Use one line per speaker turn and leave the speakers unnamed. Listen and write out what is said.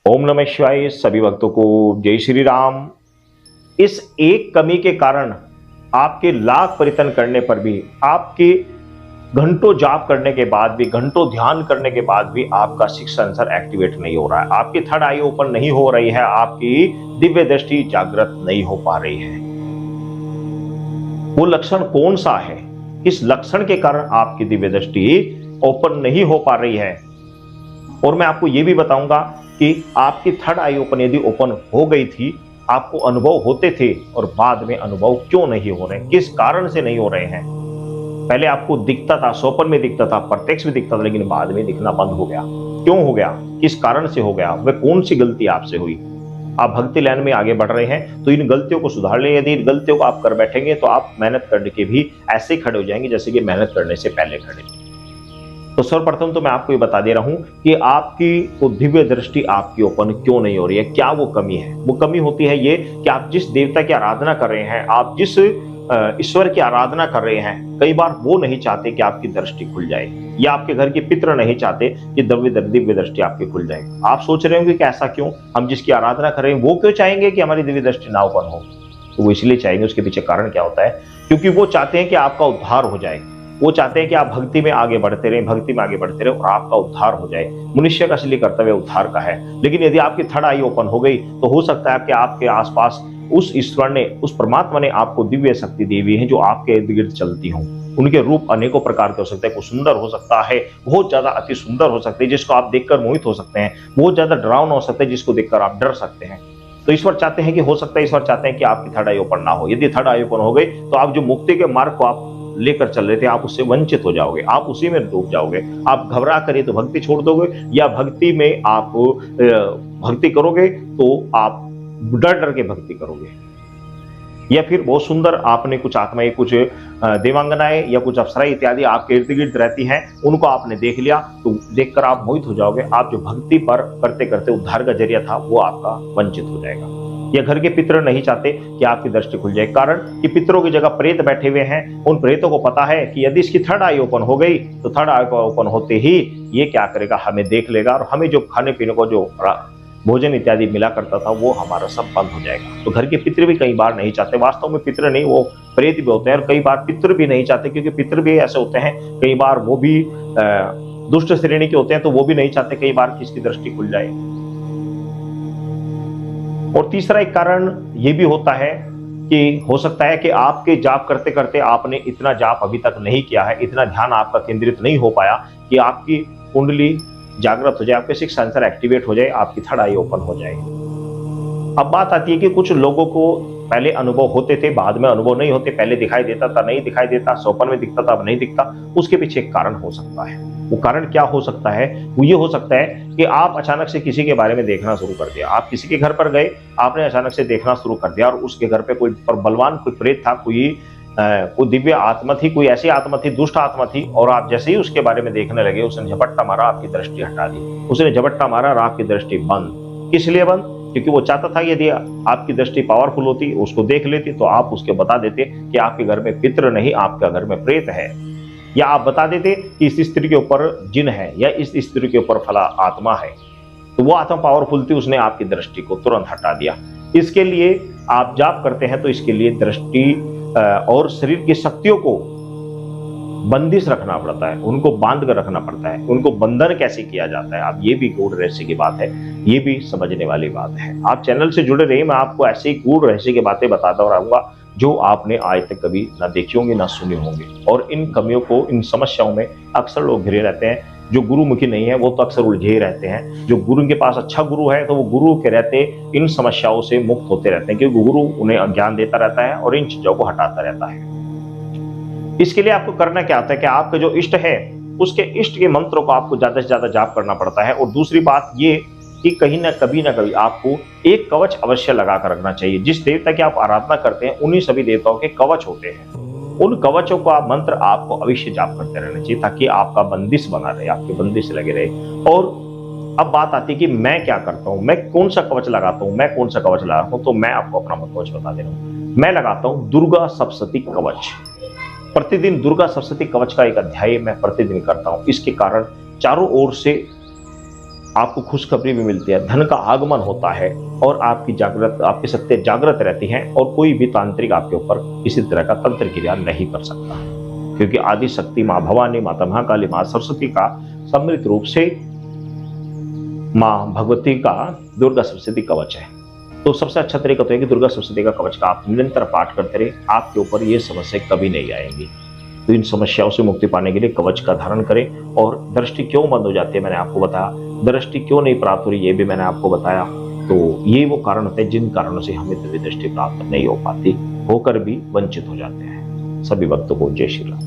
ओम नमः शिवाय। सभी भक्तों को जय श्री राम। इस एक कमी के कारण आपके लाख परितन करने पर भी, आपके घंटों जाप करने के बाद भी, घंटों ध्यान करने के बाद भी आपका सिक्स सेंसर एक्टिवेट नहीं हो रहा है, आपकी थर्ड आई ओपन नहीं हो रही है, आपकी दिव्य दृष्टि जागृत नहीं हो पा रही है। वो लक्षण कौन सा है? इस लक्षण के कारण आपकी दिव्य दृष्टि ओपन नहीं हो पा रही है। और मैं आपको यह भी बताऊंगा कि आपकी थर्ड आई ओपन यदि ओपन हो गई थी, आपको अनुभव होते थे और बाद में अनुभव क्यों नहीं हो रहे, किस कारण से नहीं हो रहे हैं। पहले आपको दिखता था, स्वप्न में दिखता था, प्रत्यक्ष में दिखता था, लेकिन बाद में दिखना बंद हो गया। क्यों हो गया, किस कारण से हो गया, वह कौन सी गलती आपसे हुई? आप भक्ति लाइन में आगे बढ़ रहे हैं तो इन गलतियों को सुधार ले। यदि इन गलतियों को आप कर बैठेंगे तो आप मेहनत करने के भी ऐसे ही खड़े हो जाएंगे जैसे कि मेहनत करने से पहले खड़े। तो सर्वप्रथम तो मैं आपको ये बता दे रहा हूं कि आपकी वो दिव्य दृष्टि आपकी ओपन क्यों नहीं हो रही है, क्या वो कमी है। वो कमी होती है ये कि आप जिस देवता की आराधना कर रहे हैं, आप जिस ईश्वर की आराधना कर रहे हैं, कई बार वो नहीं चाहते कि आपकी दृष्टि खुल जाए, या आपके घर के पितृ नहीं चाहते कि दिव्य दृष्टि आपकी खुल जाए। आप सोच रहे होंगे कि ऐसा क्यों, हम जिसकी आराधना कर रहे हैं वो क्यों चाहेंगे कि हमारी दिव्य दृष्टि ना ओपन हो? तो वो इसलिए चाहेंगे, उसके पीछे कारण क्या होता है, क्योंकि वो चाहते हैं कि आपका उद्धार हो जाए। वो चाहते हैं कि आप भक्ति में आगे बढ़ते रहें, भक्ति में आगे बढ़ते रहें और आपका उद्धार हो जाए। मनुष्य का असली कर्तव्य उद्धार का है। लेकिन यदि आपकी थर्ड आई ओपन हो गई तो हो सकता है कि आपके आसपास उस ईश्वर ने, उस परमात्मा ने आपको दिव्य शक्ति दी हुई है जो आपके इर्द गिर्द चलती हो। उनके रूप अनेकों प्रकार के हो सकते हैं। कुछ सुंदर हो सकता है, बहुत ज्यादा अति सुंदर हो सकते हैं जिसको आप देखकर मोहित हो सकते हैं, बहुत ज्यादा डरावना हो सकता है जिसको देखकर आप डर सकते हैं। तो ईश्वर चाहते हैं कि, हो सकता है ईश्वर चाहते हैं कि आपकी थर्ड आई ओपन ना हो। यदि थर्ड आई ओपन हो गई तो आप जो मुक्ति के मार्ग को आप लेकर चल रहे थे, आप उससे वंचित हो जाओगे, आप उसी में डूब जाओगे। आप घबरा कर तो भक्ति छोड़ दोगे, या भक्ति में आप भक्ति करोगे तो आप डर डर के भक्ति करोगे, या फिर बहुत सुंदर आपने कुछ आत्माएं, कुछ देवांगनाएं या कुछ अप्सराएं इत्यादि आपके इर्द गिर्द रहती हैं, उनको आपने देख लिया तो देखकर आप मोहित हो जाओगे। आप जो भक्ति पर करते करते उद्धार का जरिया था वो आपका वंचित हो जाएगा। या घर के पितर नहीं चाहते कि आपकी दृष्टि खुल जाए, कारण कि पितरों की जगह प्रेत बैठे हुए हैं। उन प्रेतों को पता है कि यदि इसकी थर्ड आई ओपन हो गई तो थर्ड आई ओपन होते ही ये क्या करेगा, हमें देख लेगा और हमें जो खाने पीने को जो भोजन इत्यादि मिला करता था वो हमारा सब बंद हो जाएगा। तो घर के पितृ भी कई बार नहीं चाहते, वास्तव में पितृ नहीं, वो प्रेत भी होते हैं। और कई बार पितृ भी नहीं चाहते, क्योंकि पितृ भी ऐसे होते हैं, कई बार वो भी दुष्ट श्रेणी के होते हैं, तो वो भी नहीं चाहते कई बार कि इसकी दृष्टि खुल जाए। और तीसरा एक कारण ये भी होता है कि हो सकता है कि आपके जाप करते करते आपने इतना जाप अभी तक नहीं किया है, इतना ध्यान आपका केंद्रित नहीं हो पाया कि आपकी कुंडली जागृत हो जाए, आपके सिक्स सेंसर एक्टिवेट हो जाए, आपकी थर्ड आई ओपन हो जाए। अब बात आती है कि कुछ लोगों को पहले अनुभव होते थे, बाद में अनुभव नहीं होते। पहले दिखाई देता था, नहीं दिखाई देता, स्वप्न में दिखता था, अब नहीं दिखता। उसके पीछे एक कारण हो सकता है। वो कारण क्या हो सकता है? वो ये हो सकता है कि आप अचानक से किसी के बारे में देखना शुरू कर दिया। आप किसी के घर पर गए, आपने अचानक से देखना शुरू कर दिया और उसके घर पे कोई बलवान, कोई प्रेत था, कोई दिव्य आत्मा थी, कोई ऐसी आत्मा थी, दुष्ट आत्मा थी। और आप जैसे ही उसके बारे में देखने लगे, उसने झपट्टा मारा, आपकी दृष्टि हटा दी। उसने झपट्टा मारा और आपकी दृष्टि बंद। किस लिए बंद? क्योंकि वो चाहता था यदि आपकी दृष्टि पावरफुल होती, उसको देख लेती, तो आप उसके बता देते कि आपके घर में पितृ नहीं, आपके घर में प्रेत है। या आप बता देते कि इस स्त्री के ऊपर जिन है, या इस स्त्री के ऊपर फला आत्मा है। तो वो आत्मा पावरफुल थी, उसने आपकी दृष्टि को तुरंत हटा दिया। इसके लिए आप जाप करते हैं तो इसके लिए दृष्टि और शरीर की शक्तियों को बंदिश रखना पड़ता है, उनको बांध कर रखना पड़ता है। उनको बंधन कैसे किया जाता है, आप ये भी गूढ़ रहस्य की बात है, ये भी समझने वाली बात है। आप चैनल से जुड़े रहिए, मैं आपको ऐसे ही गूढ़ रहस्य की बातें बताता रहूंगा जो आपने आज तक कभी ना देखी होंगी, ना सुनी होंगी। और इन कमियों को, इन समस्याओं में अक्सर लोग घिरे रहते हैं। जो गुरुमुखी नहीं है वो तो अक्सर उलझे ही रहते हैं। जो गुरु के पास अच्छा गुरु है तो वो गुरु के रहते इन समस्याओं से मुक्त होते रहते हैं, क्योंकि गुरु उन्हें ज्ञान देता रहता है और इन चीजों को हटाता रहता है। इसके लिए आपको करना क्या होता है कि आपका जो इष्ट है, उसके इष्ट के मंत्रों को आपको ज्यादा से ज्यादा जाप करना पड़ता है। और दूसरी बात ये कि कहीं ना कभी आपको एक कवच अवश्य लगा कर रखना चाहिए। जिस देवता की आप आराधना करते हैं, उन्हीं सभी देवताओं के कवच होते हैं। उन कवचों को आप मंत्र आपको अवश्य जाप करते रहना चाहिए, ताकि आपका बंदिश बना रहे, आपके बंदिश लगे रहे। और अब बात आती है कि मैं क्या करता हूं, मैं कौन सा कवच लगाता हूं, मैं कौन सा कवच लगाता हूं। तो मैं आपको अपना कवच बता दे रहा हूं। मैं लगाता हूं दुर्गा सप्तशती कवच। प्रतिदिन दुर्गा सप्तशती कवच का एक अध्याय मैं प्रतिदिन करता हूं। इसके कारण चारों ओर से आपको खुशखबरी भी मिलती है, धन का आगमन होता है और आपकी सत्य जागृत रहती हैं और कोई भी तांत्रिक आपके ऊपर किसी तरह का तंत्र क्रिया नहीं कर सकता, क्योंकि आदि शक्ति माँ भवानी, माता महाकाली, माँ सरस्वती का सम्मिलित रूप से माँ भगवती का दुर्गा सप्तशती कवच है। तो सबसे अच्छा तरीका तो है कि दुर्गा सप्तशती का कवच का आप निरंतर पाठ करते रहे, आपके ऊपर ये समस्या कभी नहीं आएंगी। तो इन समस्याओं से मुक्ति पाने के लिए कवच का धारण करें। और दृष्टि क्यों बंद हो जाती है मैंने आपको बताया, दृष्टि क्यों नहीं प्राप्त हो रही ये भी मैंने आपको बताया। तो ये वो कारण होते हैं जिन कारणों से हमें दिव्य दृष्टि प्राप्त नहीं हो पाती, होकर भी वंचित हो जाते हैं। सभी भक्तों को जय श्री राम।